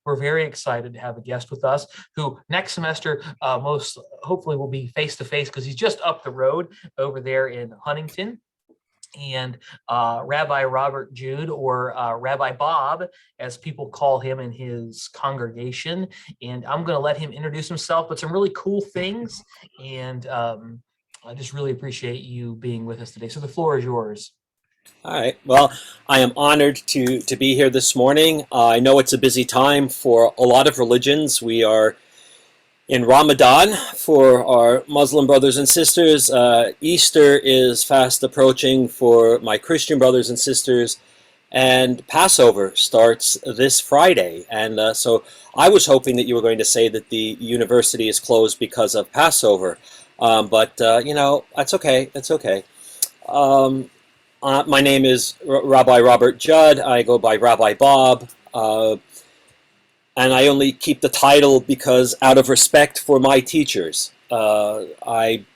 We're very excited to have a guest with us who next semester most hopefully will be face to face because he's just up the road over there in Huntington. And Rabbi Robert Judd, or Rabbi Bob, as people call him in his congregation. And I'm going to let him introduce himself, but some really cool things. And I just really appreciate you being with us today. So the floor is yours. All right. Well, I am honored to be here this morning. I know it's a busy time for a lot of religions. We are in Ramadan for our Muslim brothers and sisters. Easter is fast approaching for my Christian brothers and sisters. And Passover starts this Friday. And so I was hoping that you were going to say that the university is closed because of Passover. But that's okay. That's okay. My name is Rabbi Robert Judd. I go by Rabbi Bob. And I only keep the title because out of respect for my teachers. I'm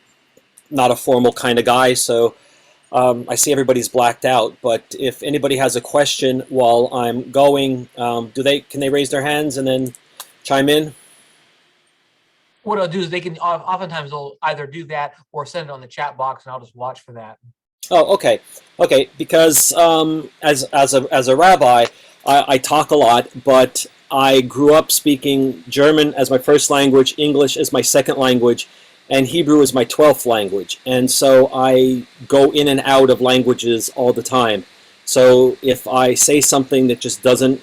not a formal kind of guy, so I see everybody's blacked out. But if anybody has a question while I'm going, can they raise their hands and then chime in? What I'll do is they can oftentimes they'll either do that or send it on the chat box, and I'll just watch for that. Oh, okay. Because as a rabbi, I talk a lot, but I grew up speaking German as my first language, English as my second language, and Hebrew as my 12th language. And so I go in and out of languages all the time. So if I say something that just doesn't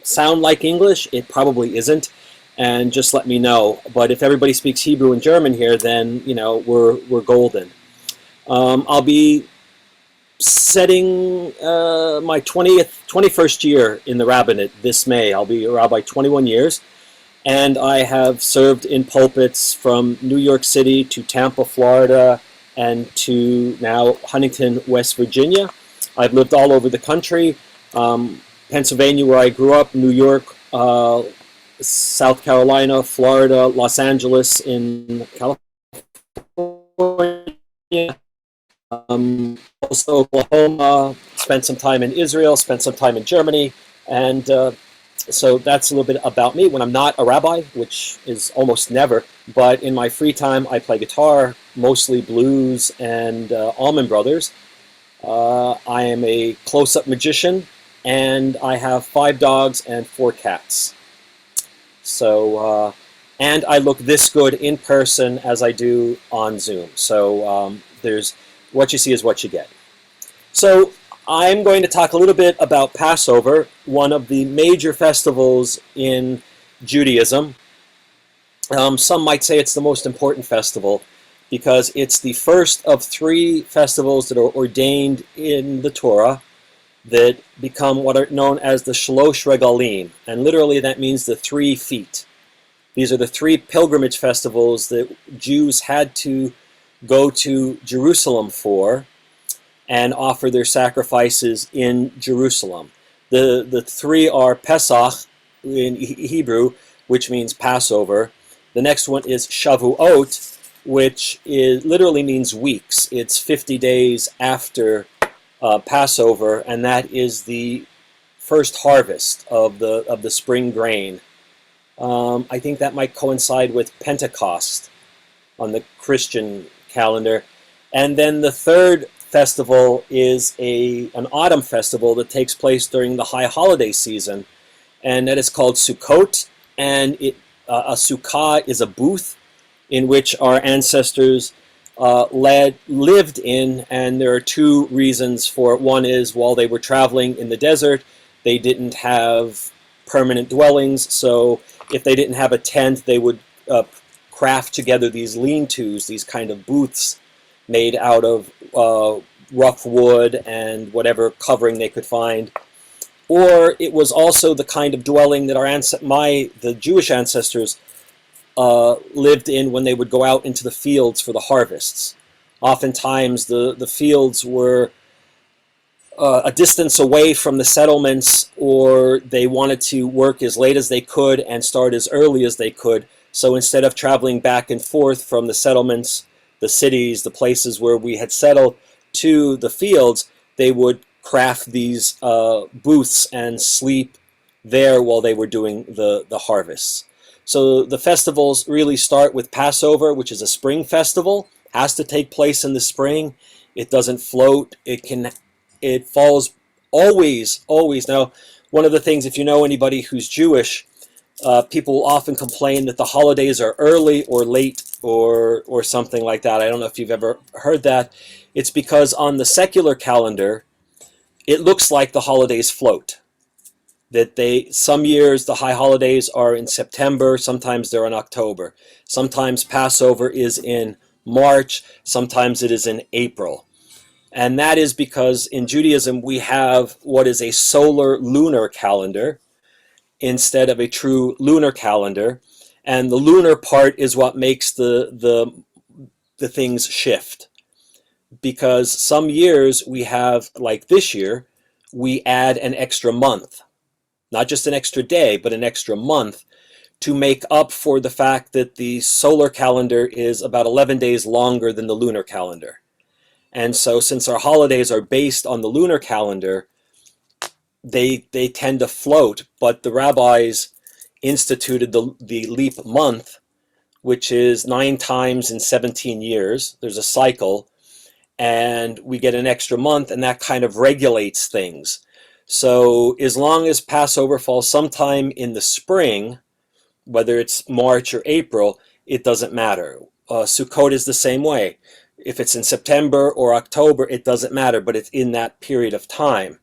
sound like English, it probably isn't. And just let me know. But if everybody speaks Hebrew and German here, then we're golden. I'll be setting my 21st year in the rabbinate this May. I'll be a rabbi 21 years, and I have served in pulpits from New York City to Tampa, Florida, and to now Huntington, West Virginia. I've lived all over the country, Pennsylvania, where I grew up, New York, South Carolina, Florida, Los Angeles in California, also Oklahoma, spent some time in Israel, spent some time in Germany, and so that's a little bit about me when I'm not a rabbi, which is almost never, but in my free time I play guitar, mostly blues and Allman Brothers. I am a close-up magician, and I have 5 dogs and 4 cats. So, and I look this good in person as I do on Zoom. So there's what you see is what you get. So I'm going to talk a little bit about Passover, one of the major festivals in Judaism. Some might say it's the most important festival because it's the first of 3 festivals that are ordained in the Torah that become what are known as the Shalosh Regalim, and literally that means the 3 feet. These are the 3 pilgrimage festivals that Jews had to go to Jerusalem for and offer their sacrifices in Jerusalem. The 3 are Pesach in Hebrew, which means Passover. The next one is Shavuot, which literally means weeks. It's 50 days after Passover, and that is the first harvest of the spring grain. I think that might coincide with Pentecost on the Christian calendar. And then the third festival is an autumn festival that takes place during the high holiday season, and that is called Sukkot. And a sukkah is a booth in which our ancestors lived in, and there are 2 reasons for it. One is while they were traveling in the desert, they didn't have permanent dwellings, so if they didn't have a tent, they would craft together these lean-tos, these kind of booths made out of rough wood and whatever covering they could find. Or it was also the kind of dwelling that the Jewish ancestors lived in when they would go out into the fields for the harvests. Oftentimes the fields were a distance away from the settlements, or they wanted to work as late as they could and start as early as they could. So instead of traveling back and forth from the settlements, the cities, the places where we had settled, to the fields, they would craft these booths and sleep there while they were doing the harvests. So the festivals really start with Passover, which is a spring festival, has to take place in the spring. It doesn't float. It falls always. Now, one of the things, if you know anybody who's Jewish, people often complain that the holidays are early or late or something like that. I don't know if you've ever heard that. It's because on the secular calendar, it looks like the holidays float. That some years the high holidays are in September, sometimes they're in October. Sometimes Passover is in March, sometimes it is in April. And that is because in Judaism we have what is a solar lunar calendar instead of a true lunar calendar. And the lunar part is what makes the things shift. Because some years we have, like this year, we add an extra month. Not just an extra day, but an extra month to make up for the fact that the solar calendar is about 11 days longer than the lunar calendar. And so since our holidays are based on the lunar calendar, they tend to float, but the rabbis instituted the leap month, which is 9 times in 17 years. There's a cycle, and we get an extra month, and that kind of regulates things. So as long as Passover falls sometime in the spring, whether it's March or April, it doesn't matter. Sukkot is the same way. If it's in September or October, it doesn't matter, but it's in that period of time.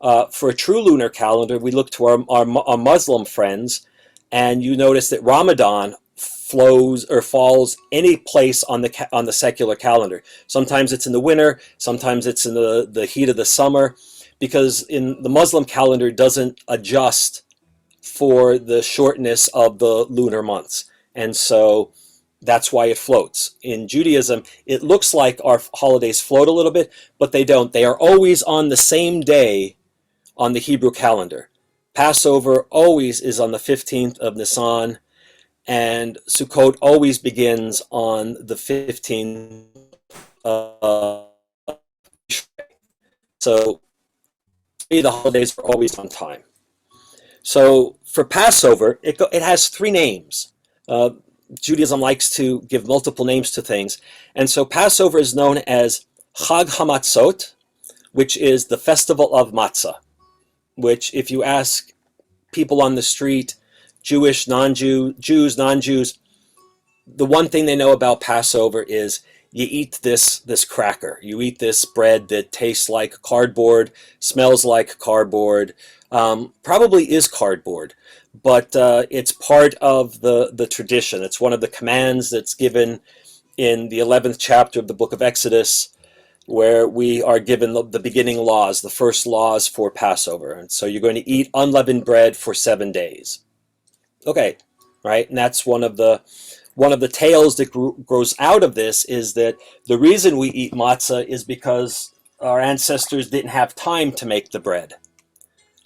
For a true lunar calendar, we look to our Muslim friends, and you notice that Ramadan flows or falls any place on the secular calendar. Sometimes it's in the winter, sometimes it's in the heat of the summer, because in the Muslim calendar it doesn't adjust for the shortness of the lunar months. And so that's why it floats. In Judaism, it looks like our holidays float a little bit, but they don't. They are always on the same day on the Hebrew calendar. Passover always is on the 15th of Nisan, and Sukkot always begins on the 15th of Tishrei. So the holidays are always on time. So for Passover, it has 3 names. Judaism likes to give multiple names to things. And so Passover is known as Chag HaMatzot, which is the festival of matzah, which if you ask people on the street, Jewish, Jews, non-Jews, the one thing they know about Passover is you eat this cracker. You eat this bread that tastes like cardboard, smells like cardboard, probably is cardboard, but it's part of the tradition. It's one of the commands that's given in the 11th chapter of the book of Exodus, where we are given the beginning laws, the first laws for Passover. And so you're going to eat unleavened bread for 7 days. Okay, right? And that's one of the tales that grows out of this, is that the reason we eat matzah is because our ancestors didn't have time to make the bread.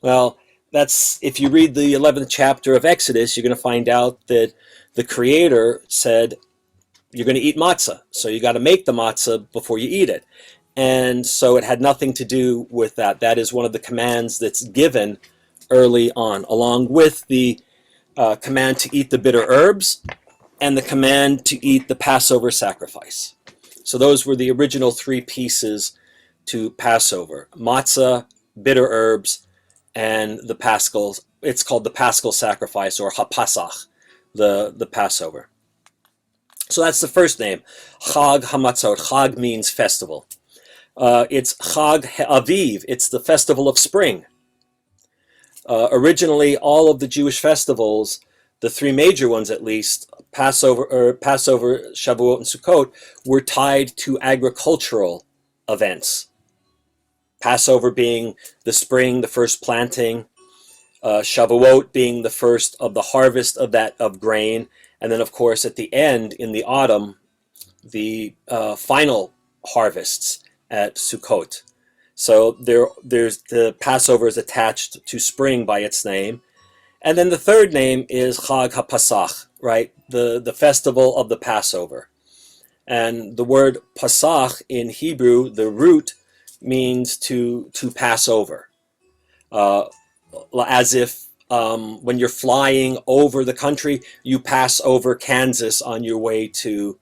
Well, if you read the 11th chapter of Exodus, you're going to find out that the Creator said, you're going to eat matzah, so you got to make the matzah before you eat it. And so it had nothing to do with that. That is one of the commands that's given early on, along with the command to eat the bitter herbs and the command to eat the Passover sacrifice. So those were the original 3 pieces to Passover: matzah, bitter herbs, and the Paschal. It's called the Paschal sacrifice, or HaPasach, the Passover. So that's the first name, Chag HaMatzot. Chag means festival. It's Chag Aviv. It's the festival of spring. Originally, all of the Jewish festivals, the 3 major ones at least, Passover, Shavuot, and Sukkot, were tied to agricultural events. Passover being the spring, the first planting, Shavuot being the first of the harvest of grain, and then of course at the end, in the autumn, the final harvests at Sukkot. So there's the Passover is attached to spring by its name. And then the third name is Chag HaPasach, right? The festival of the Passover. And the word Pasach in Hebrew, the root, means to pass over. As if when you're flying over the country, you pass over Kansas on your way to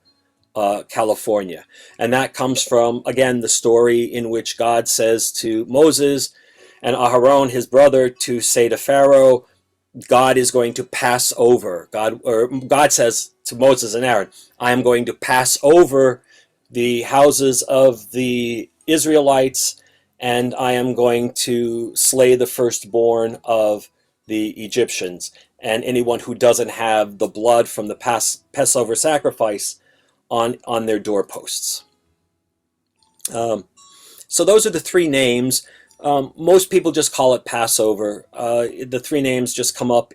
California. And that comes from, again, the story in which God says to Moses and Aharon, his brother, to say to Pharaoh, God is going to pass over. God says to Moses and Aaron, I am going to pass over the houses of the Israelites, and I am going to slay the firstborn of the Egyptians, and anyone who doesn't have the blood from the Passover sacrifice on their doorposts. So those are the three names. Most people just call it Passover. The three names just come up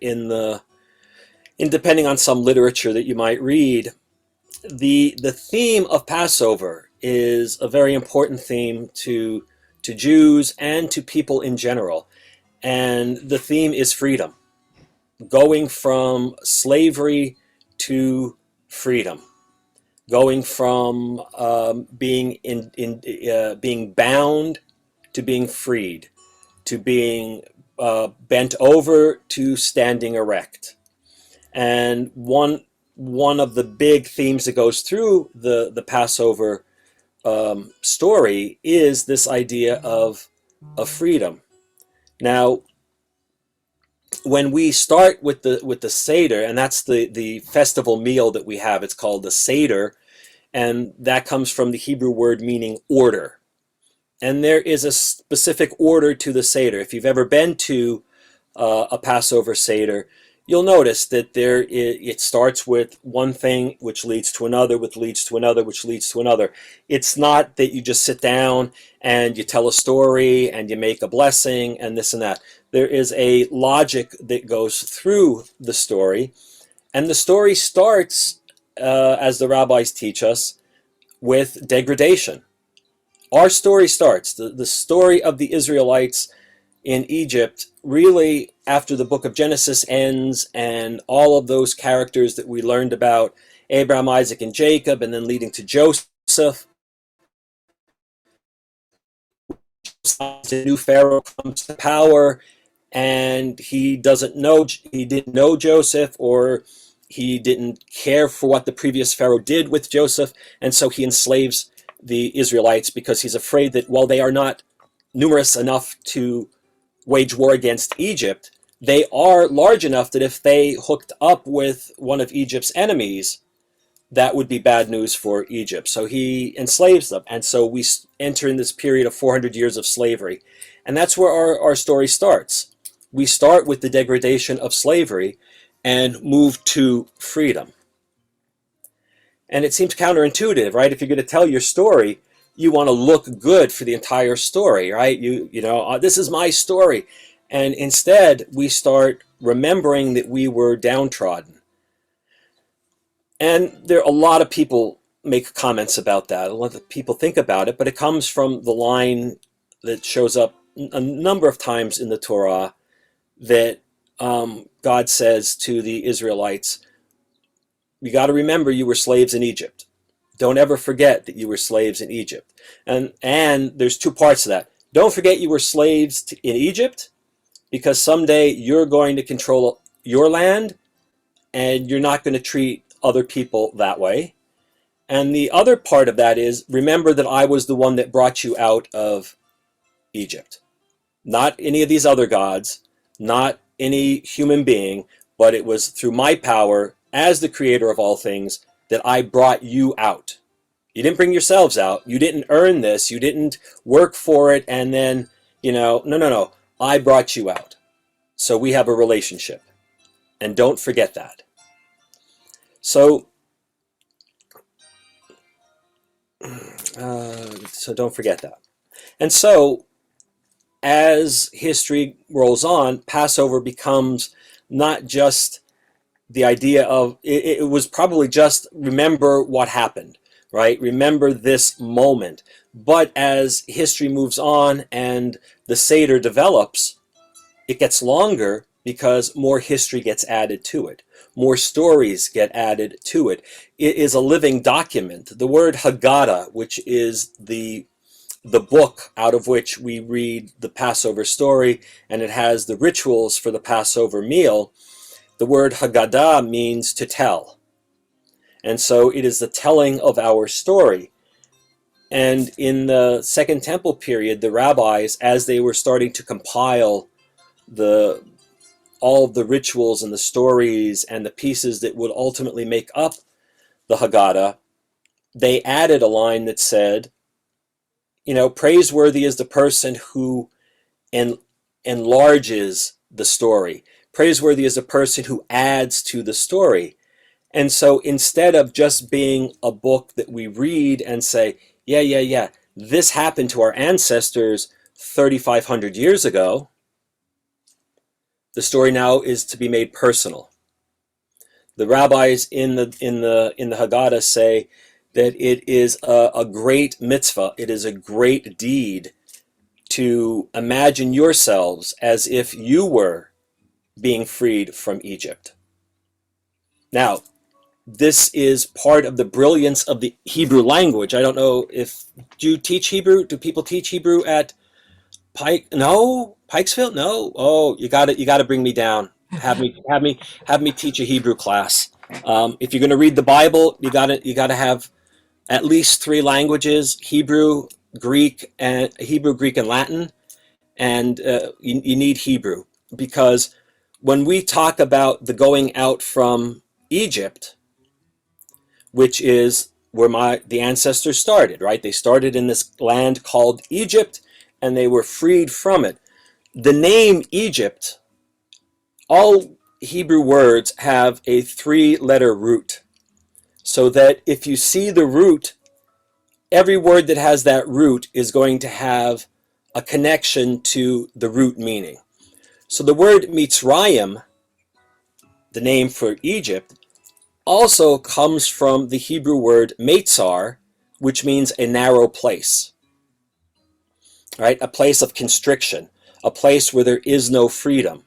depending on some literature that you might read. The theme of Passover is a very important theme to Jews and to people in general. And the theme is freedom. Going from slavery to freedom. Going from being bound to being freed, to being bent over to standing erect. And one of the big themes that goes through the Passover story is this idea of freedom. Now, when we start with the Seder, and that's the festival meal that we have, it's called the Seder, and that comes from the Hebrew word meaning order. And there is a specific order to the Seder. If you've ever been to a Passover Seder, you'll notice that it starts with one thing, which leads to another, which leads to another, which leads to another. It's not that you just sit down and you tell a story and you make a blessing and this and that. There is a logic that goes through the story. And the story starts, as the rabbis teach us, with degradation. Our story starts, the story of the Israelites in Egypt, really after the book of Genesis ends and all of those characters that we learned about, Abraham, Isaac, and Jacob, and then leading to Joseph. The new Pharaoh comes to power, and he didn't know Joseph, or he didn't care for what the previous Pharaoh did with Joseph, and so he enslaves the Israelites because he's afraid that while they are not numerous enough to wage war against Egypt, they are large enough that if they hooked up with one of Egypt's enemies, that would be bad news for Egypt. So he enslaves them. And so we enter in this period of 400 years of slavery. And that's where our story starts. We start with the degradation of slavery and move to freedom. And it seems counterintuitive, right? If you're going to tell your story, you want to look good for the entire story, right? You know, this is my story. And instead, we start remembering that we were downtrodden. And there are a lot of people make comments about that. A lot of people think about it, but it comes from the line that shows up a number of times in the Torah that God says to the Israelites, you got to remember you were slaves in Egypt. Don't ever forget that you were slaves in Egypt. And there's two parts to that. Don't forget you were slaves in Egypt, because someday you're going to control your land and you're not going to treat other people that way. And the other part of that is, remember that I was the one that brought you out of Egypt. Not any of these other gods, not any human being, but it was through my power as the creator of all things that I brought you out. You didn't bring yourselves out. You didn't earn this. You didn't work for it and then, no. I brought you out. So we have a relationship. And don't forget that. So don't forget that. And so, as history rolls on, Passover becomes not just the idea of, it was probably just remember what happened, right? Remember this moment. But as history moves on and the Seder develops, it gets longer because more history gets added to it. More stories get added to it. It is a living document. The word Haggadah, which is the the book out of which we read the Passover story, and it has the rituals for the Passover meal. The word Haggadah means to tell. And so it is the telling of our story. And in the Second Temple period, the rabbis, as they were starting to compile all of the rituals and the stories and the pieces that would ultimately make up the Haggadah, they added a line that said, praiseworthy is the person who enlarges the story. Praiseworthy is the person who adds to the story. And so instead of just being a book that we read and say, yeah, this happened to our ancestors 3,500 years ago, the story now is to be made personal. The rabbis in the Haggadah say that it is a great mitzvah, it is a great deed to imagine yourselves as if you were being freed from Egypt. Now, this is part of the brilliance of the Hebrew language. I don't know do you teach Hebrew? Do people teach Hebrew at Pike? No, Pikesville? No. Oh, you got to bring me down. Have me teach a Hebrew class. If you're going to read the Bible, you got to have at least 3 languages: Hebrew, Greek, and Latin. And you need Hebrew, because when we talk about the going out from Egypt, which is where the ancestors started, right? They started in this land called Egypt, and they were freed from it. The name Egypt, all Hebrew words have a 3-letter root, so that if you see the root, every word that has that root is going to have a connection to the root meaning. So the word Mitzrayim, the name for Egypt, also comes from the Hebrew word Meitzar, which means a narrow place, right? A place of constriction, a place where there is no freedom.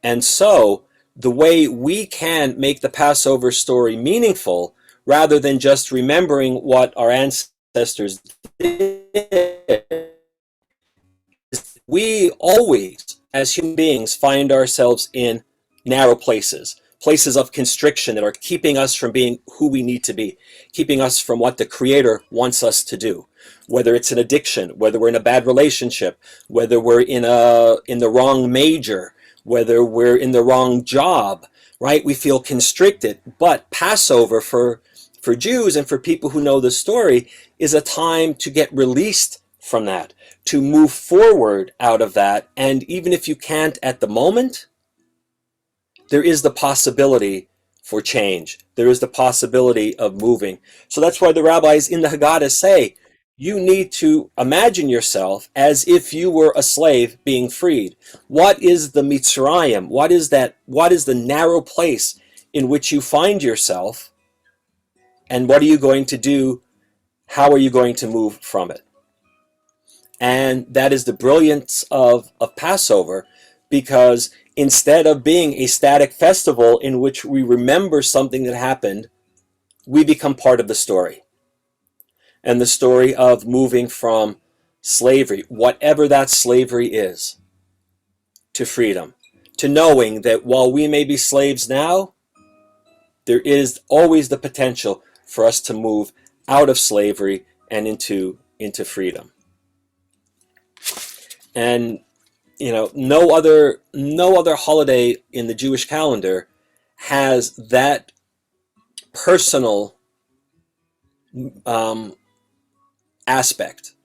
And so the way we can make the Passover story meaningful, rather than just remembering what our ancestors did, we always, as human beings, find ourselves in narrow places of constriction that are keeping us from being who we need to be, keeping us from what the Creator wants us to do. Whether it's an addiction, whether we're in a bad relationship, whether we're in the wrong major, whether we're in the wrong job, right? We feel constricted. But Passover for Jews and for people who know the story is a time to get released from that, to move forward out of that. And even if you can't at the moment, there is the possibility for change. There is the possibility of moving. So that's why the rabbis in the Haggadah say, you need to imagine yourself as if you were a slave being freed. What is the Mitzrayim? What is the narrow place in which you find yourself? And what are you going to do? How are you going to move from it? And that is the brilliance of Passover, because instead of being a static festival in which we remember something that happened, we become part of the story. And the story of moving from slavery, whatever that slavery is, to freedom. To knowing that while we may be slaves now, there is always the potential for us to move out of slavery and into freedom. And no other holiday in the Jewish calendar has that personal aspect.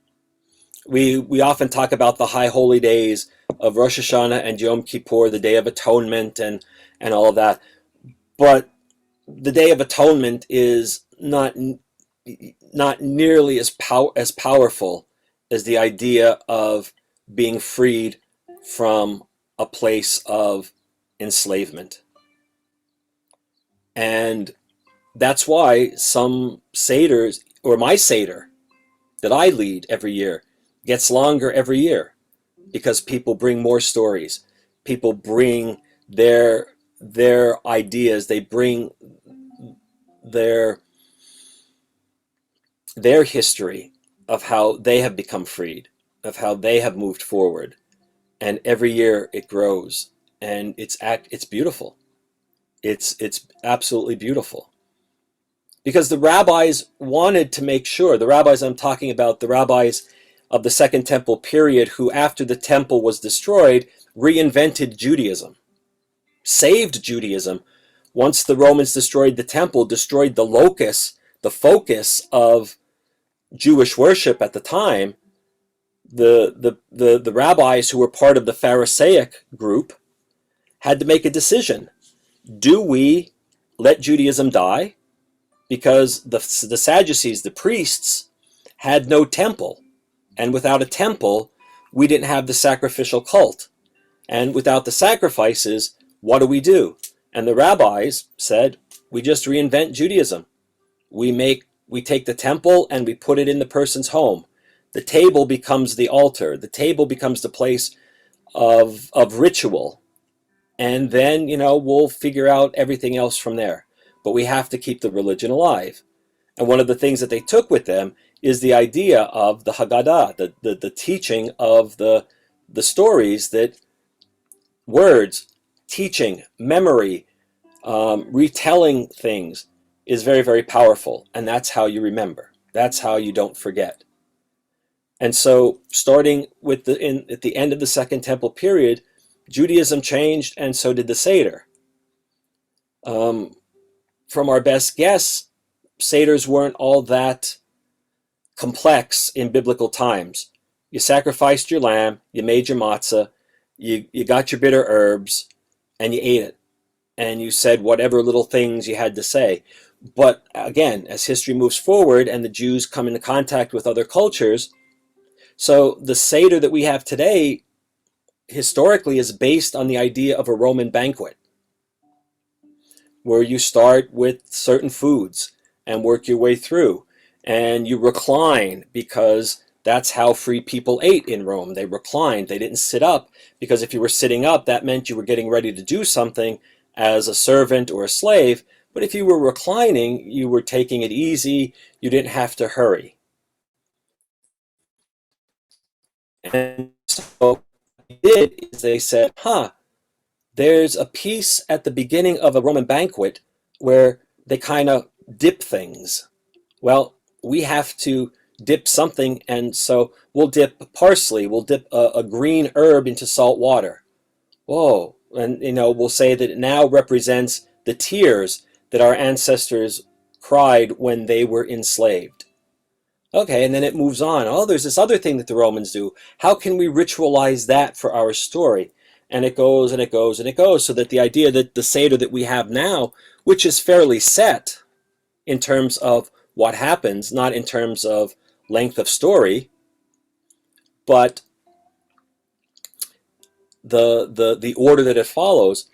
We often talk about the high holy days of Rosh Hashanah and Yom Kippur, the Day of Atonement, and all of that. But the Day of Atonement is not nearly as powerful as the idea of being freed from a place of enslavement. And that's why some seders, or my seder that I lead every year, gets longer every year, because people bring more stories. People bring their ideas. They bring their history of how they have become freed, of how they have moved forward. And every year it grows, and it's beautiful. It's absolutely beautiful. Because the rabbis wanted to make sure, the rabbis I'm talking about, the rabbis of the Second Temple period, who after the temple was destroyed, reinvented Judaism, saved Judaism. Once the Romans destroyed the temple, destroyed the locus, the focus of Jewish worship at the time, the rabbis who were part of the Pharisaic group had to make a decision. Do we let Judaism die? Because the Sadducees, the priests, had no temple. And without a temple, we didn't have the sacrificial cult. And without the sacrifices, what do? And the rabbis said, we just reinvent Judaism. We take the temple and we put it in the person's home. The table becomes the altar. The table becomes the place of ritual. And then, we'll figure out everything else from there. But we have to keep the religion alive. And one of the things that they took with them is the idea of the Haggadah, the teaching of the stories, that words, teaching, memory, retelling things is very, very powerful. And that's how you remember. That's how you don't forget. And so starting with at the end of the Second Temple period, Judaism changed, and so did the Seder. From our best guess, Seders weren't all that complex in biblical times. You sacrificed your lamb, you made your matzah, you got your bitter herbs, and you ate it. And you said whatever little things you had to say. But again, as history moves forward and the Jews come into contact with other cultures, so the Seder that we have today historically is based on the idea of a Roman banquet, where you start with certain foods and work your way through. And you recline, because that's how free people ate in Rome. They reclined. They didn't sit up, because if you were sitting up, that meant you were getting ready to do something as a servant or a slave. But if you were reclining, you were taking it easy. You didn't have to hurry. And so what they did is they said, there's a piece at the beginning of a Roman banquet where they kind of dip things. Well, we have to dip something, and so we'll dip parsley, we'll dip a green herb into salt water. Whoa. And, we'll say that it now represents the tears that our ancestors cried when they were enslaved. Okay, and then it moves on. Oh, there's this other thing that the Romans do. How can we ritualize that for our story? And it goes and it goes and it goes, so that the idea that the Seder that we have now, which is fairly set in terms of what happens, not in terms of length of story, but the order that it follows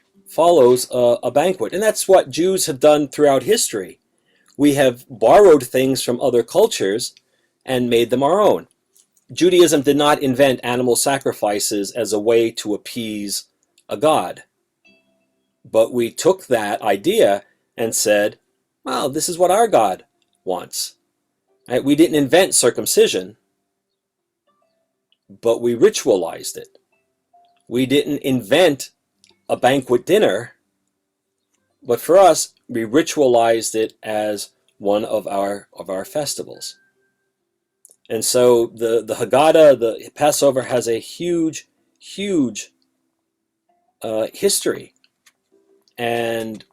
a banquet. And that's what Jews have done throughout history. We have borrowed things from other cultures and made them our own. Judaism did not invent animal sacrifices as a way to appease a god. But we took that idea and said, well, this is what our God wants. Right? We didn't invent circumcision, but we ritualized it. We didn't invent a banquet dinner, but for us, we ritualized it as one of our festivals. And so the Haggadah, the Passover, has a huge, huge history, and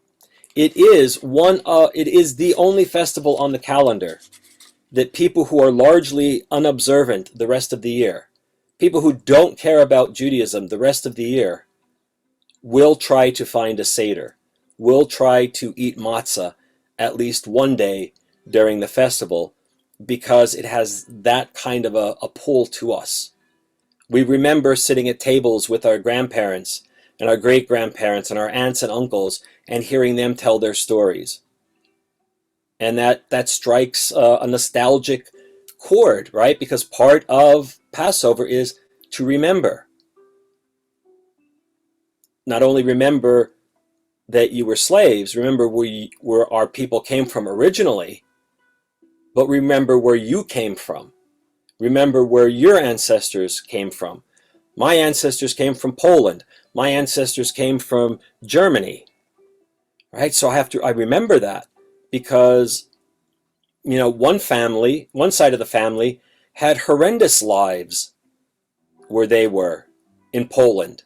it is the only festival on the calendar that people who are largely unobservant the rest of the year, people who don't care about Judaism the rest of the year, will try to find a Seder, will try to eat matzah at least one day during the festival, because it has that kind of a pull to us. We remember sitting at tables with our grandparents and our great-grandparents and our aunts and uncles and hearing them tell their stories. And that strikes a nostalgic chord, right? Because part of Passover is to remember. Not only remember that you were slaves, remember where our people came from originally, but remember where you came from. Remember where your ancestors came from. My ancestors came from Poland. My ancestors came from Germany. Right? So I remember that because, one side of the family had horrendous lives where they were in Poland.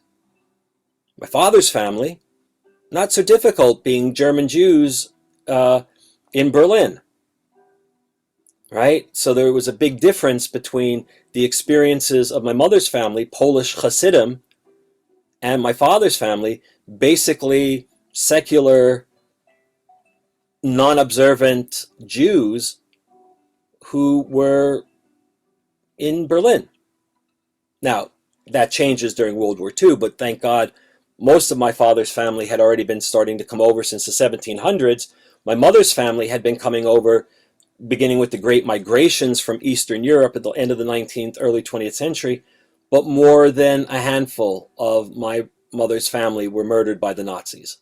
My father's family, not so difficult being German Jews in Berlin. Right? So there was a big difference between the experiences of my mother's family, Polish Hasidim, and my father's family, basically secular, non-observant Jews who were in Berlin. Now, that changes during World War II, but thank God most of my father's family had already been starting to come over since the 1700s. My mother's family had been coming over beginning with the great migrations from Eastern Europe at the end of the 19th, early 20th century, but more than a handful of my mother's family were murdered by the Nazis.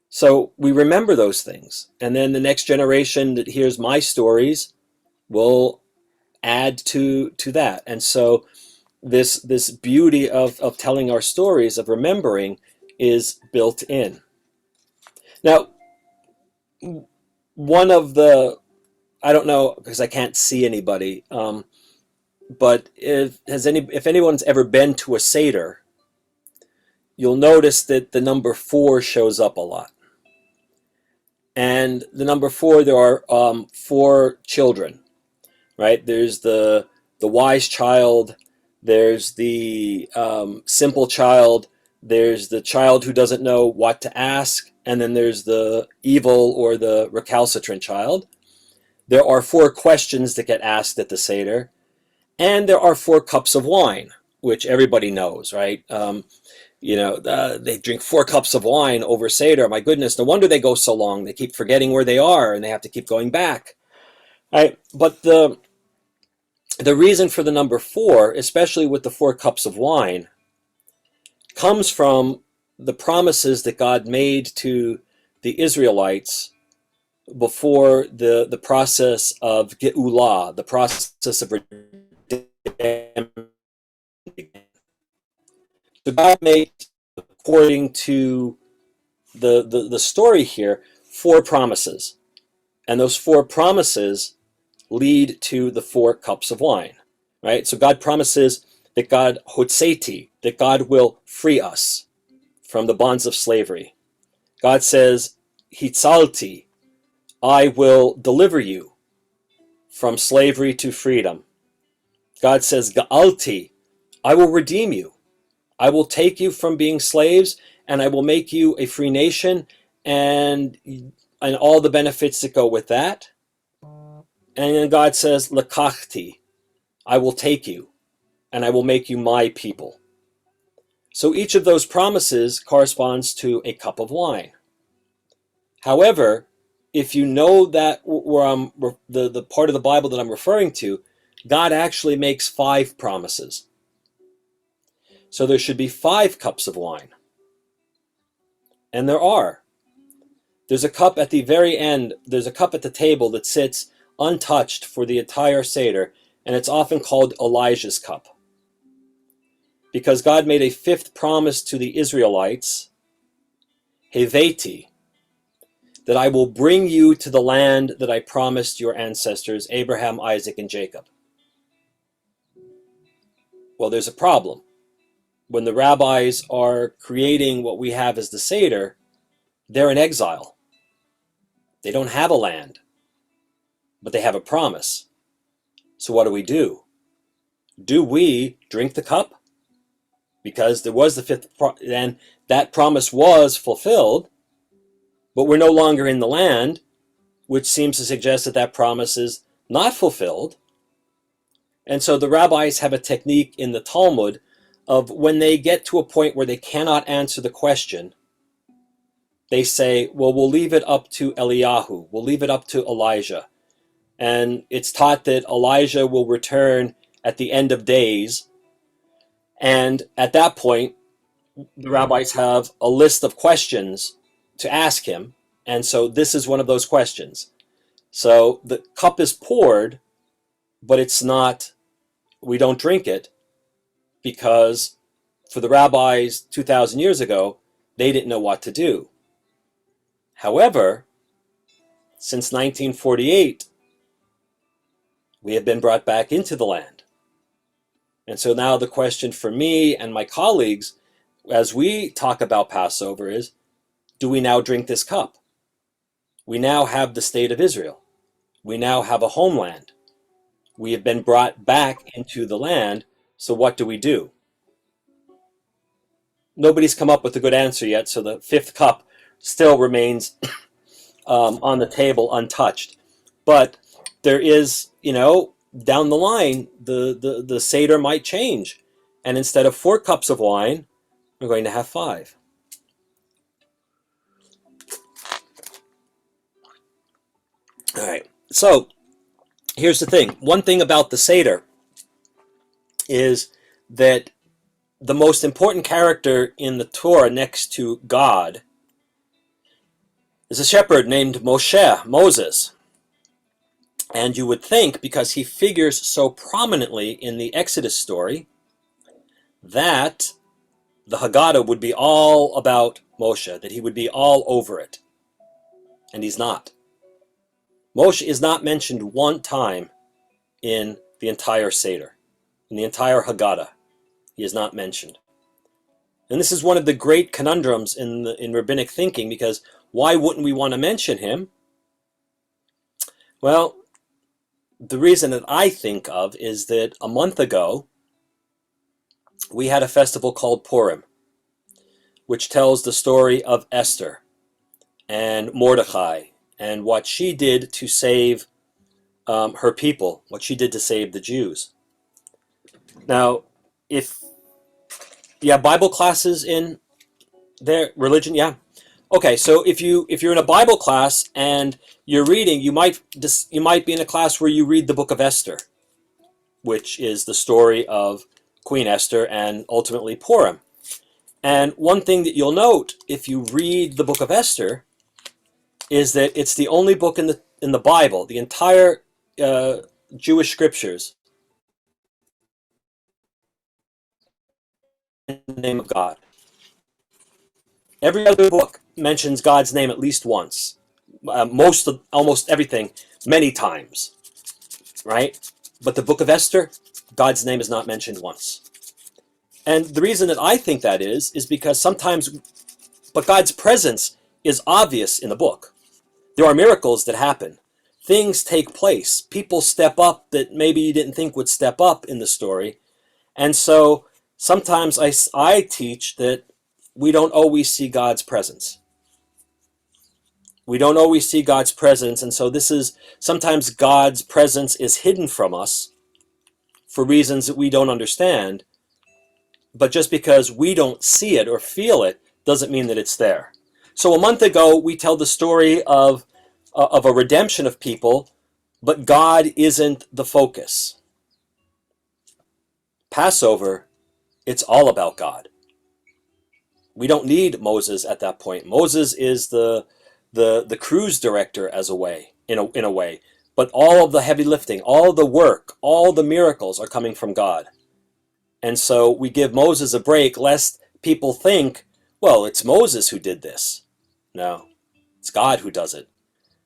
So we remember those things. And then the next generation that hears my stories will add to that. And so this beauty of telling our stories, of remembering, is built in. Now, one of the, I don't know because I can't see anybody, but if anyone's ever been to a Seder, you'll notice that the number 4 shows up a lot. And the number 4, there are 4 children, right? There's the wise child, there's the simple child, there's the child who doesn't know what to ask, and then there's the evil or the recalcitrant child. There are 4 questions that get asked at the Seder, and there are 4 cups of wine, which everybody knows, right? They drink 4 cups of wine over Seder. My goodness, no wonder they go so long. They keep forgetting where they are, and they have to keep going back. Right? But the reason for the number 4, especially with the 4 cups of wine, comes from the promises that God made to the Israelites before the process of Geulah, the process of redemption. So God made, according to the story here, 4 promises. And those 4 promises lead to the 4 cups of wine. Right? So God promises that God hotseti, that God will free us from the bonds of slavery. God says, hitzalti, I will deliver you from slavery to freedom. God says, ga'alti, I will redeem you. I will take you from being slaves, and I will make you a free nation, and all the benefits that go with that. And then God says, lakachti, I will take you, and I will make you my people. So each of those promises corresponds to a cup of wine. However, if you know that the part of the Bible that I'm referring to, God actually makes 5 promises. So there should be 5 cups of wine. And there are. There's a cup at the very end. There's a cup at the table that sits untouched for the entire Seder, and it's often called Elijah's cup. Because God made a 5th promise to the Israelites, Heveti, that I will bring you to the land that I promised your ancestors, Abraham, Isaac, and Jacob. Well, there's a problem. When the rabbis are creating what we have as the Seder, they're in exile. They don't have a land, but they have a promise. So what do? Do we drink the cup? Because there was the 5th, and that promise was fulfilled, but we're no longer in the land, which seems to suggest that that promise is not fulfilled. And so the rabbis have a technique in the Talmud of when they get to a point where they cannot answer the question, they say, well, we'll leave it up to Eliyahu. We'll leave it up to Elijah. And it's taught that Elijah will return at the end of days. And at that point, the rabbis have a list of questions to ask him. And so this is one of those questions. So the cup is poured, but it's not, we don't drink it because for the rabbis 2,000 years ago, they didn't know what to do. However, since 1948, we have been brought back into the land. And so now the question for me and my colleagues, as we talk about Passover, is, do we now drink this cup? We now have the state of Israel. We now have a homeland. We have been brought back into the land. So what do we do? Nobody's come up with a good answer yet, so the fifth cup still remains on the table untouched. But there is, down the line, the Seder might change. And instead of 4 cups of wine, we're going to have 5. All right, so here's the thing. One thing about the Seder is that the most important character in the Torah next to God is a shepherd named Moses. And you would think, because he figures so prominently in the Exodus story, that the Haggadah would be all about Moshe, that he would be all over it. And he's not. Moshe is not mentioned one time in the entire Seder, in the entire Haggadah. He is not mentioned. And this is one of the great conundrums in rabbinic thinking, because why wouldn't we want to mention him? Well, the reason that I think of is that a month ago, we had a festival called Purim, which tells the story of Esther and Mordecai and what she did to save her people, what she did to save the Jews. Now, if you have Bible classes in their religion, yeah. Okay, so if you're in a Bible class and you're reading, you might be in a class where you read the book of Esther, which is the story of Queen Esther and ultimately Purim. And one thing that you'll note if you read the book of Esther is that it's the only book in the Bible, the entire Jewish scriptures, in the name of God. Every other book mentions God's name at least once. Almost everything, many times, right? But the book of Esther, God's name is not mentioned once. And the reason that I think that is because but God's presence is obvious in the book. There are miracles that happen. Things take place. People step up that maybe you didn't think would step up in the story. And so sometimes I teach that we don't always see God's presence. We don't always see God's presence, and so sometimes God's presence is hidden from us for reasons that we don't understand, but just because we don't see it or feel it doesn't mean that it's there. So a month ago, we tell the story of a redemption of people, but God isn't the focus. Passover, it's all about God. We don't need Moses at that point. Moses is the cruise director in a way, but all of the heavy lifting, all the work, all the miracles are coming from God. And so we give Moses a break lest people think, well, it's Moses who did this. No, it's God who does it.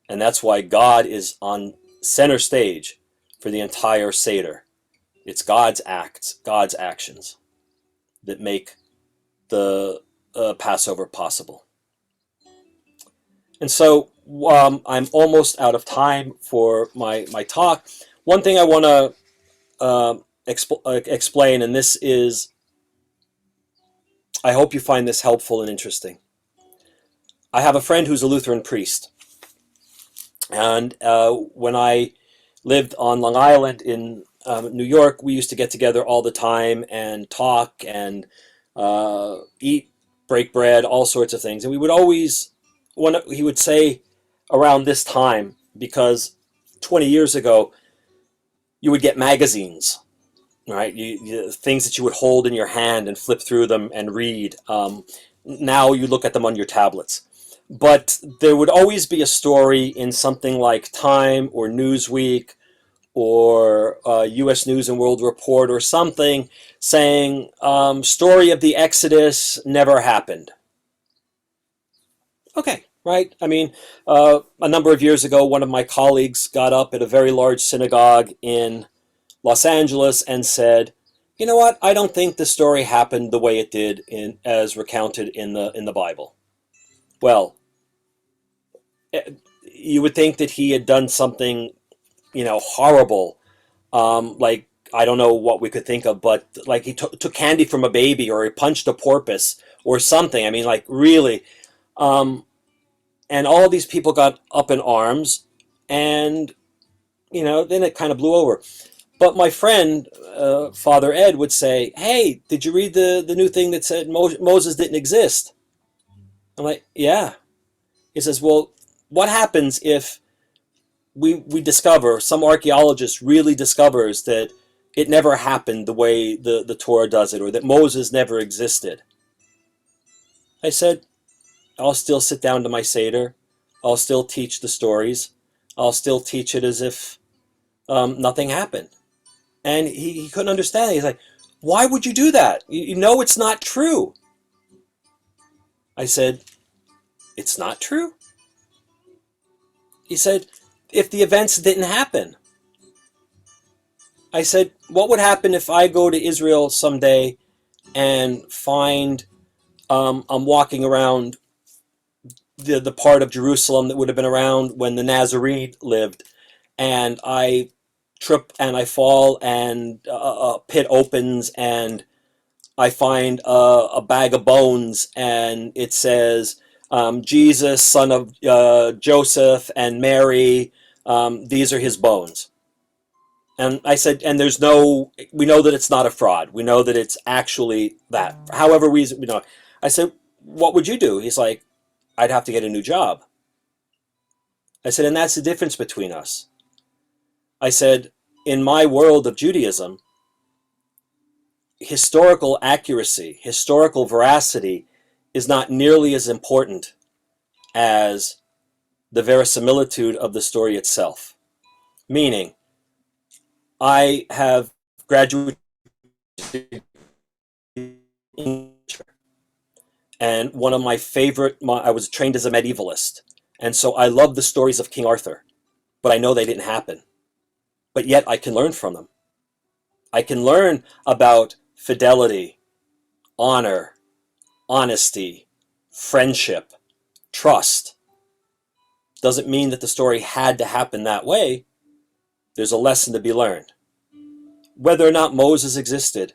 And that's why God is on center stage for the entire Seder. It's God's acts, God's actions that make the Passover possible. And so I'm almost out of time for my talk. One thing I want to explain, and this is, I hope you find this helpful and interesting. I have a friend who's a Lutheran priest. And when I lived on Long Island in New York, we used to get together all the time and talk and eat, break bread, all sorts of things. And we would always, he would say around this time, because 20 years ago, you would get magazines, right? Things that you would hold in your hand and flip through them and read. Now you look at them on your tablets. But there would always be a story in something like Time or Newsweek or U.S. News and World Report or something saying story of the Exodus never happened. Okay, right? I mean, a number of years ago, one of my colleagues got up at a very large synagogue in Los Angeles and said, "You know what? I don't think the story happened the way it did as recounted in the Bible." Well, you would think that he had done something, horrible, like I don't know what we could think of, but like he took candy from a baby, or he punched a porpoise, or something. I mean, like really. And all of these people got up in arms, and then it kind of blew over. But my friend, Father Ed, would say, "Hey, did you read the new thing that said Moses didn't exist?" I'm like, "Yeah." He says, "Well, what happens if we discover, some archaeologist really discovers that it never happened the way the Torah does it, or that Moses never existed?" I said, "I'll still sit down to my Seder. I'll still teach the stories. I'll still teach it as if nothing happened." And he couldn't understand it. He's like, "Why would you do that? You know it's not true." I said, "It's not true?" He said, "If the events didn't happen." I said, "What would happen if I go to Israel someday and find I'm walking around the part of Jerusalem that would have been around when the Nazarene lived, and I trip and I fall, and a pit opens, and I find a bag of bones, and it says, Jesus, son of Joseph and Mary, these are his bones." And I said, and we know that it's not a fraud. We know that it's actually that. For however reason, we know. I said, "What would you do?" He's like, "I'd have to get a new job." I said, "And that's the difference between us." I said, "In my world of Judaism, historical accuracy, historical veracity is not nearly as important as the verisimilitude of the story itself." Meaning, I have graduated and one of my favorite, I was trained as a medievalist, and so I love the stories of King Arthur, but I know they didn't happen. But yet I can learn from them. I can learn about fidelity, honor, honesty, friendship, trust. Doesn't mean that the story had to happen that way. There's a lesson to be learned. Whether or not Moses existed,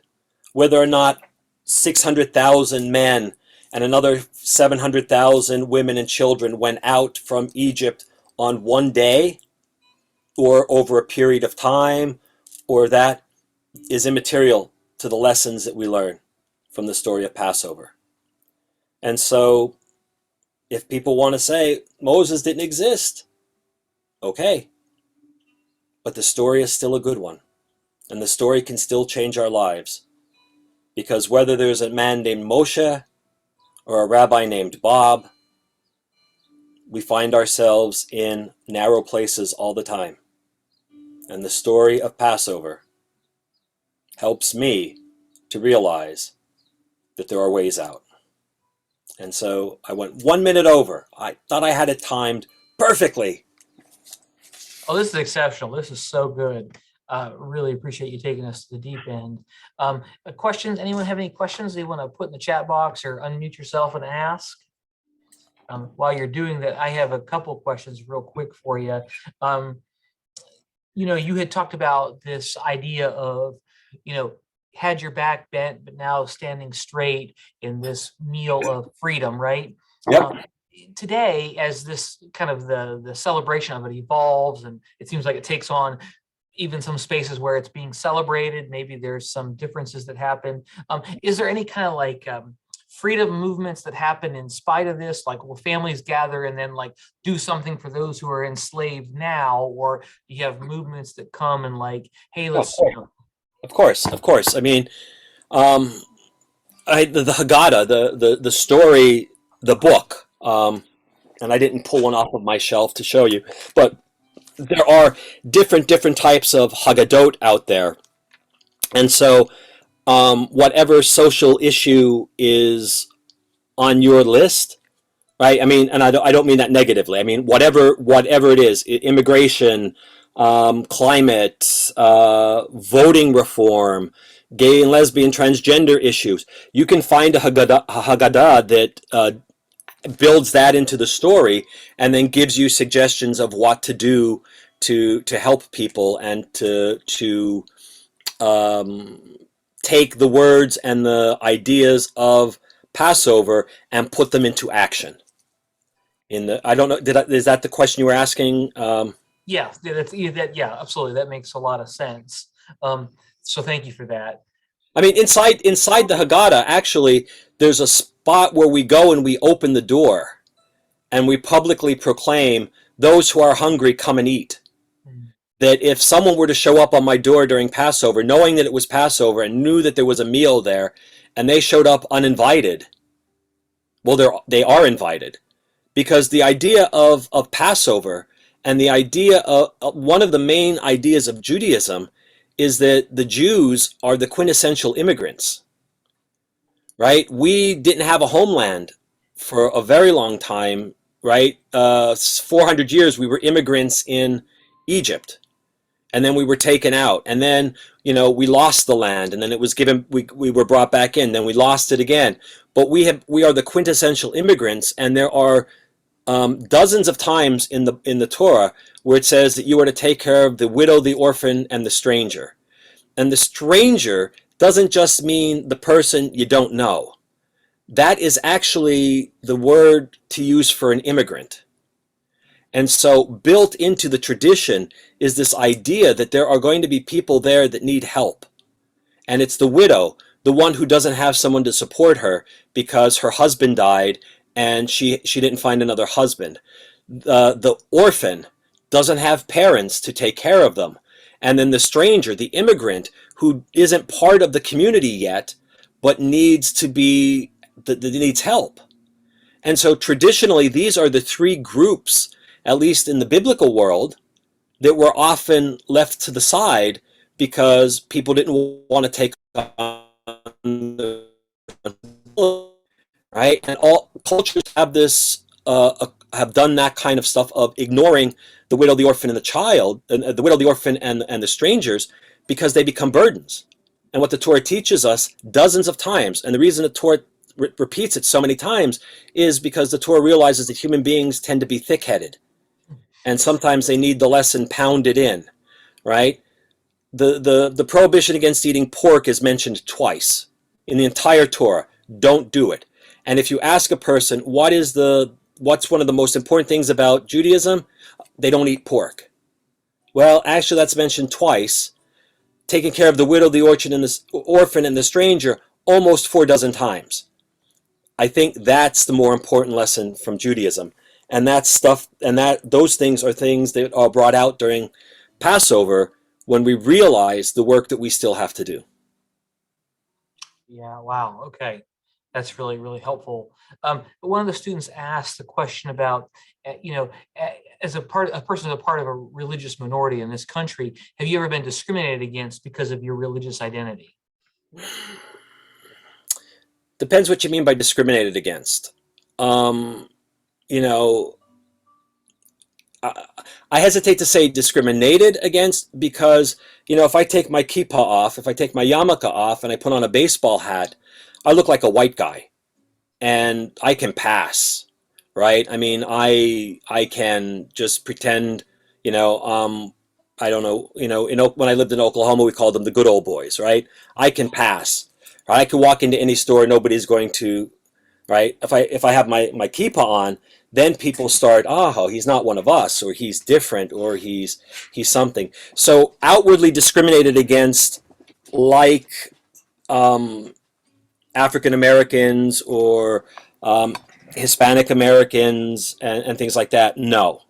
whether or not 600,000 men and another 700,000 women and children went out from Egypt on one day, or over a period of time, or that is immaterial to the lessons that we learn from the story of Passover. And so, if people want to say Moses didn't exist, okay. But the story is still a good one. And the story can still change our lives. Because whether there's a man named Moshe or a rabbi named Bob, we find ourselves in narrow places all the time. And the story of Passover helps me to realize that there are ways out. And so I went 1 minute over. I thought I had it timed perfectly. Oh, this is exceptional. This is so good. Really appreciate you taking us to the deep end. Questions? Anyone have any questions they want to put in the chat box or unmute yourself and ask? While you're doing that, I have a couple questions real quick for you. You had talked about this idea of, had your back bent, but now standing straight in this meal of freedom, right? Yep. Today, as this kind of the celebration of it evolves, and it seems like it takes on even some spaces where it's being celebrated, maybe there's some differences that happen. Is there any kind of like freedom movements that happen in spite of this? Like, will families gather and then like do something for those who are enslaved now? Or you have movements that come and like, hey, let's... Of course. I mean, the Haggadah, the story, the book, and I didn't pull one off of my shelf to show you, but there are different types of Haggadot out there, and so whatever social issue is on your list, right? I mean, and I don't mean that negatively. I mean, whatever it is, immigration, climate, voting reform, gay and lesbian, transgender issues. You can find a Haggadah that builds that into the story and then gives you suggestions of what to do to help people and to take the words and the ideas of Passover and put them into action. I don't know, is that the question you were asking? Yeah, yeah, absolutely. That makes a lot of sense. So thank you for that. I mean, inside the Haggadah, actually, there's a spot where we go and we open the door and we publicly proclaim, those who are hungry, come and eat. That if someone were to show up on my door during Passover, knowing that it was Passover and knew that there was a meal there, and they showed up uninvited, well, they are invited. Because the idea of Passover and the idea of one of the main ideas of Judaism is that the Jews are the quintessential immigrants, right? We didn't have a homeland for a very long time, right? 400 years we were immigrants in Egypt, and then we were taken out, and then we lost the land, and then it was given. We were brought back in, then we lost it again. But we are the quintessential immigrants, and there are dozens of times in the Torah where it says that you are to take care of the widow, the orphan, and the stranger. And the stranger doesn't just mean the person you don't know. That is actually the word to use for an immigrant. And so built into the tradition is this idea that there are going to be people there that need help. And it's the widow, the one who doesn't have someone to support her because her husband died and she didn't find another husband. The orphan doesn't have parents to take care of them. And then the stranger, the immigrant, who isn't part of the community yet, but needs help. And so traditionally, these are the three groups, at least in the biblical world, that were often left to the side because people didn't want to take on the right? And all cultures have this, have done that kind of stuff of ignoring the widow, the orphan, and the child, and the widow, the orphan, and the strangers, because they become burdens. And what the Torah teaches us dozens of times, and the reason the Torah repeats it so many times is because the Torah realizes that human beings tend to be thick-headed, and sometimes they need the lesson pounded in, right? The prohibition against eating pork is mentioned twice in the entire Torah. Don't do it. And if you ask a person, what's one of the most important things about Judaism? They don't eat pork. Well, actually, that's mentioned twice. Taking care of the widow, the orphan, and the stranger almost 4 dozen times. I think that's the more important lesson from Judaism. And that stuff, and those things are things that are brought out during Passover when we realize the work that we still have to do. Yeah, wow. Okay. That's really, really helpful. One of the students asked a question about, as a person a part of a religious minority in this country, have you ever been discriminated against because of your religious identity? Depends what you mean by discriminated against. I hesitate to say discriminated against because, if I take my kippah off, if I take my yarmulke off and I put on a baseball hat, I look like a white guy and I can pass, right? I mean, I can just pretend, I don't know, when I lived in Oklahoma, we called them the good old boys, right? I can pass, right? I can walk into any store, nobody's going to, right? If I have my kippah on, then people start, oh, he's not one of us, or he's different, or he's something. So outwardly discriminated against, like African Americans or Hispanic Americans and things like that, no.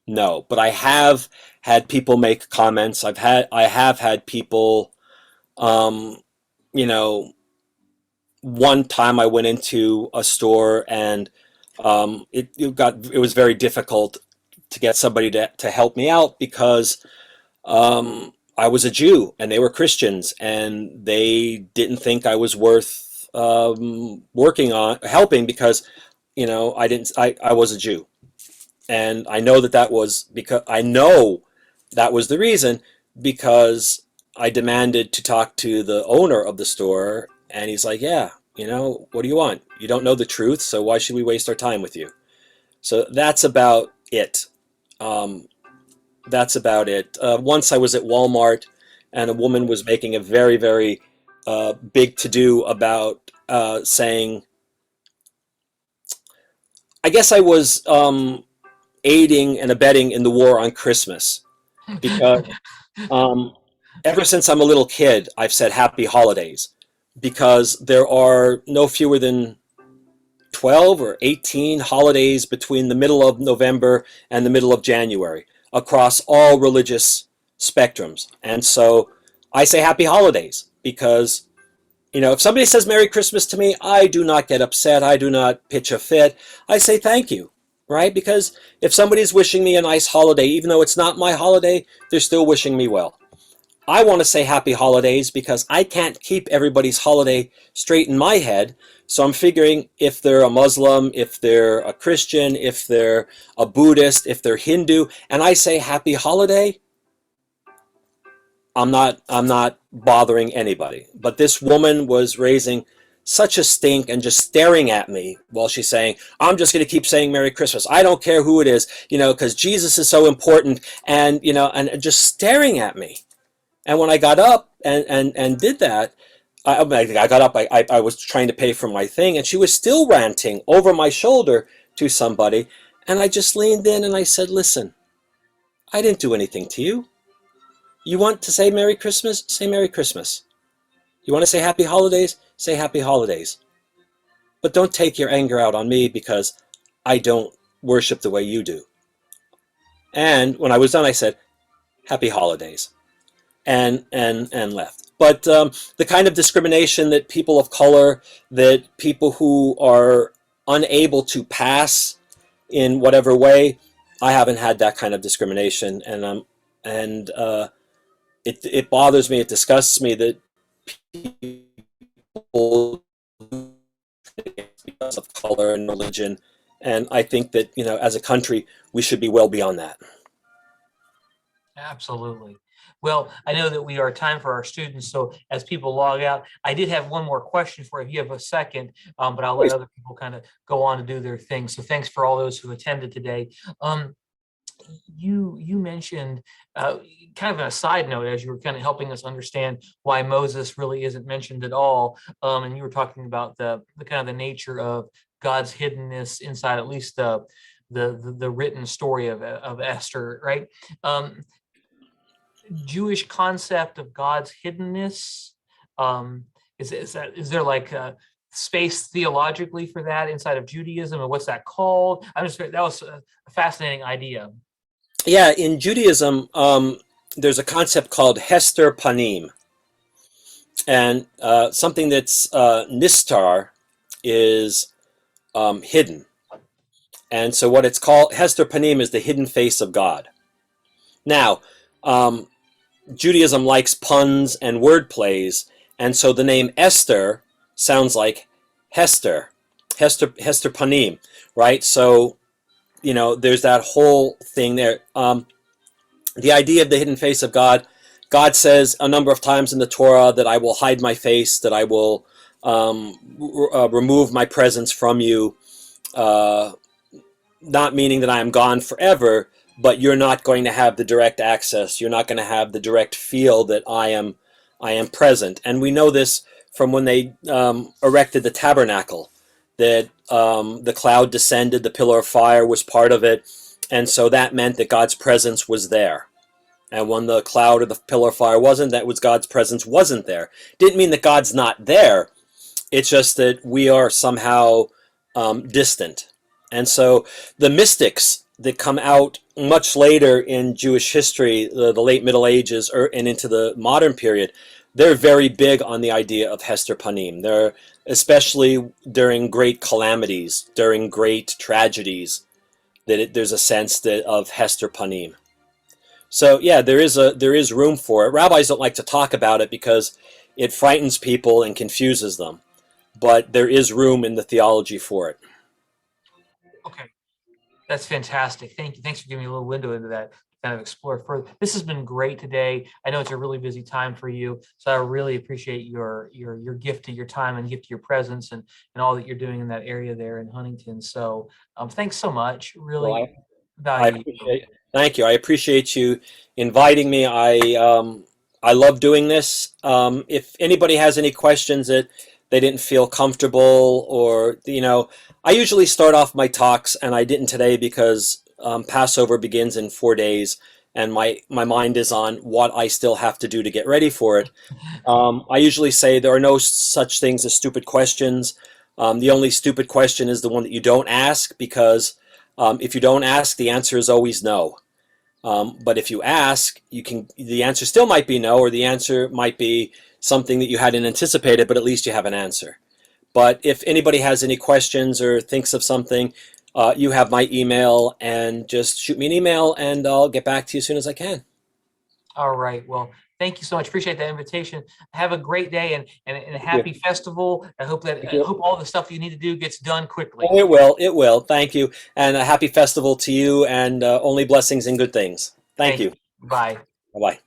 But I have had people make comments. I have had people, one time I went into a store and it was very difficult to get somebody to help me out because I was a Jew and they were Christians and they didn't think I was worth helping because, I was a Jew. And I know that was because that was the reason, because I demanded to talk to the owner of the store, and he's like, yeah, what do you want? You don't know the truth, so why should we waste our time with you? So that's about it. Once I was at Walmart, and a woman was making a very, very big to-do about saying, I guess I was aiding and abetting in the war on Christmas, because ever since I'm a little kid, I've said happy holidays, because there are no fewer than 12 or 18 holidays between the middle of November and the middle of January across all religious spectrums. And so I say happy holidays because, if somebody says Merry Christmas to me, I do not get upset. I do not pitch a fit. I say thank you, right? Because if somebody's wishing me a nice holiday, even though it's not my holiday, they're still wishing me well. I want to say happy holidays because I can't keep everybody's holiday straight in my head. So I'm figuring if they're a Muslim, if they're a Christian, if they're a Buddhist, if they're Hindu, and I say happy holiday, I'm not bothering anybody. But this woman was raising such a stink and just staring at me while she's saying, I'm just going to keep saying Merry Christmas. I don't care who it is, because Jesus is so important, and, and just staring at me. And when I got up and did that, I got up, I was trying to pay for my thing, and she was still ranting over my shoulder to somebody. And I just leaned in and I said, listen, I didn't do anything to you. You want to say Merry Christmas? Say Merry Christmas. You want to say Happy Holidays? Say Happy Holidays. But don't take your anger out on me because I don't worship the way you do. And when I was done, I said, Happy Holidays, and left. But the kind of discrimination that people of color, that people who are unable to pass in whatever way, I haven't had that kind of discrimination, and it bothers me. It disgusts me that people because of color and religion, and I think that as a country we should be well beyond that. Absolutely. Well, I know that we are time for our students, so as people log out, I did have one more question for you if you have a second, but I'll let other people kind of go on to do their thing. So thanks for all those who attended today. You mentioned kind of on a side note, as you were kind of helping us understand why Moses really isn't mentioned at all, and you were talking about the kind of the nature of God's hiddenness inside at least the written story of Esther, right? Jewish concept of God's hiddenness, is there like a space theologically for that inside of Judaism, and what's that called? That was a fascinating idea. Yeah, in Judaism, there's a concept called Hester Panim, and something that's nistar is hidden. And so what it's called, Hester Panim, is the hidden face of God. Now, Judaism likes puns and word plays, and so the name Esther sounds like Hester Panim, right? So, there's that whole thing there. The idea of the hidden face of God, God says a number of times in the Torah that I will hide my face, that I will remove my presence from you, not meaning that I am gone forever, but you're not going to have the direct access. You're not going to have the direct feel that I am present. And we know this from when they erected the tabernacle, that the cloud descended, the pillar of fire was part of it, and so that meant that God's presence was there. And when the cloud or the pillar of fire wasn't, that was God's presence wasn't there. Didn't mean that God's not there. It's just that we are somehow distant. And so the mystics that come out much later in Jewish history, the late Middle Ages and into the modern period, they're very big on the idea of Hester Panim. They're, especially during great calamities, during great tragedies, there's a sense that of Hester Panim. So yeah, there is room for it. Rabbis don't like to talk about it because it frightens people and confuses them, but there is room in the theology for it. Okay, that's fantastic. Thank you. Thanks for giving me a little window into that to kind of explore further. This has been great today. I know it's a really busy time for you, so I really appreciate your gift to your time and gift to your presence and all that you're doing in that area there in Huntington. So thanks so much. Well, Really I value. appreciate. Thank you. I appreciate you inviting me. I love doing this. If anybody has any questions that they didn't feel comfortable, or I usually start off my talks, and I didn't today because Passover begins in 4 days, and my mind is on what I still have to do to get ready for it. I usually say there are no such things as stupid questions. The only stupid question is the one that you don't ask, because if you don't ask, the answer is always no. But if you ask, the answer still might be no, or the answer might be something that you hadn't anticipated, but at least you have an answer. But if anybody has any questions or thinks of something, you have my email, and just shoot me an email and I'll get back to you as soon as I can. All right. Well, thank you so much. Appreciate that invitation. Have a great day and a happy festival. I hope all the stuff you need to do gets done quickly. Oh, it will. It will. Thank you. And a happy festival to you, and only blessings and good things. Thank you. Bye. Bye-bye.